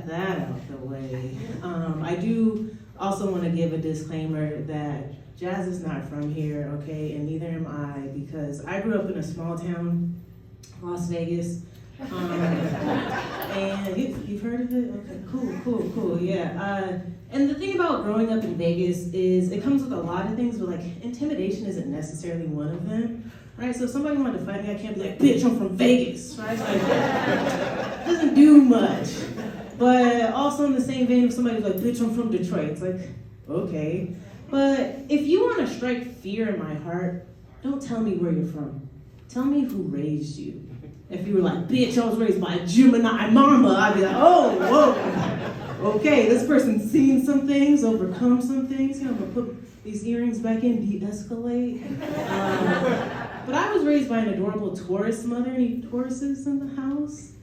got that out the way, I do also want to give a disclaimer that Jazz is not from here, okay, and neither am I, because I grew up in a small town, Las Vegas, and you've heard of it? Okay, cool, yeah. And the thing about growing up in Vegas is it comes with a lot of things, but like intimidation isn't necessarily one of them, right? So if somebody wanted to fight me, I can't be like, bitch, I'm from Vegas, right? Like, it doesn't do much. But also in the same vein, if somebody's like, bitch, I'm from Detroit, it's like, okay. But if you want to strike fear in my heart, don't tell me where you're from. Tell me who raised you. If you were like, bitch, I was raised by a Gemini mama, I'd be like, oh, whoa. Okay, this person's seen some things, overcome some things. You know, I'm gonna put these earrings back in, de-escalate. But I was raised by an adorable Taurus mother. Any Tauruses in the house?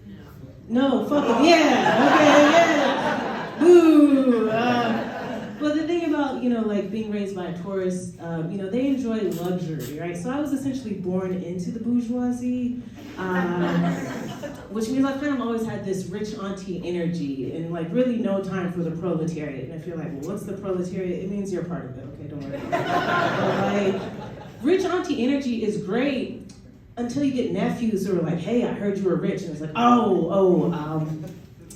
No, fuck it, yeah, okay, yeah. Boo. But the thing about, like being raised by a Taurus, they enjoy luxury, right? So I was essentially born into the bourgeoisie, which means I've kind of always had this rich auntie energy and like really no time for the proletariat. And if you're like, well, what's the proletariat? It means you're part of it, okay, don't worry. But like, rich auntie energy is great until you get nephews who are like, hey, I heard you were rich. And it's like,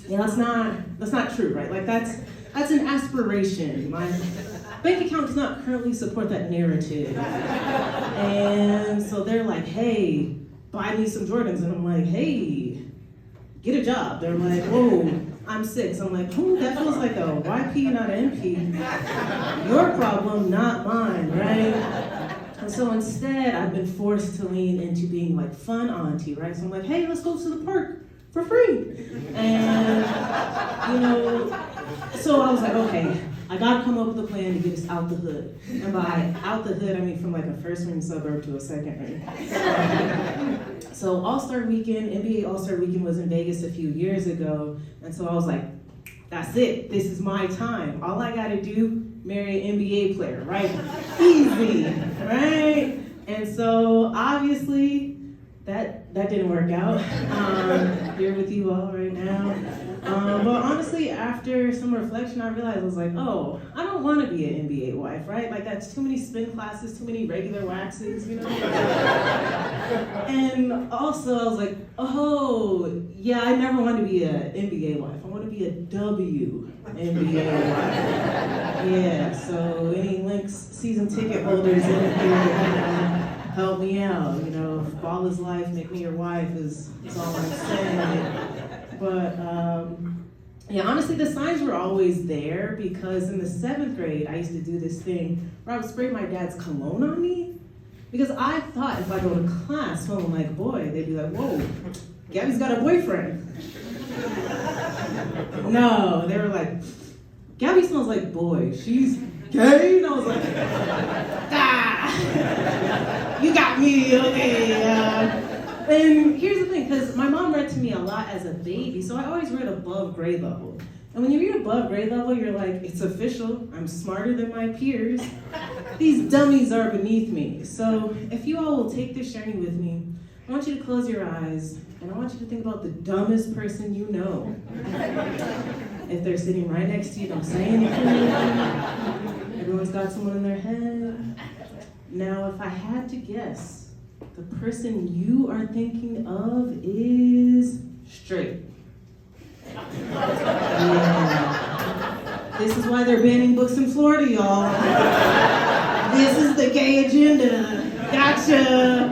yeah, that's not true, right? Like that's an aspiration. My bank account does not currently support that narrative. And so they're like, hey, buy me some Jordans. And I'm like, hey, get a job. They're like, whoa, I'm 6. I'm like, ooh, that feels like a YP, not an MP. Your problem, not mine, right? And so instead, I've been forced to lean into being like fun auntie, right? So I'm like, hey, let's go to the park for free. And, so I was like, okay, I gotta come up with a plan to get us out the hood. And by out the hood, I mean from like a first ring suburb to a second ring. So All-Star Weekend, NBA All-Star Weekend was in Vegas a few years ago. And so I was like, that's it, this is my time. All I gotta do, marry an NBA player, right? Easy, right? And so obviously, that didn't work out. Here with you all right now. But honestly, after some reflection, I realized I was like, oh, I don't want to be an NBA wife, right? Like that's too many spin classes, too many regular waxes, And also I was like, oh, yeah, I never want to be an NBA wife. I want to be a WNBA wife. Yeah, so any Lynx season ticket holders in here, help me out, if ball is life, make me your wife is all I'm saying. But honestly, the signs were always there because in the 7th grade, I used to do this thing where I would spray my dad's cologne on me because I thought if I go to class smelling like a boy, they'd be like, whoa, Gabby's got a boyfriend. No, they were like, Gabby smells like boy, she's gay? And I was like, you got me, okay. And here's the thing, because my mom read to me a lot as a baby, so I always read above grade level. And when you read above grade level, you're like, it's official, I'm smarter than my peers. These dummies are beneath me. So if you all will take this journey with me, I want you to close your eyes, and I want you to think about the dumbest person you know. If they're sitting right next to you, don't say anything. Everyone's got someone in their head. Now, if I had to guess, the person you are thinking of is straight. Yeah. This is why they're banning books in Florida, y'all. This is the gay agenda. Gotcha.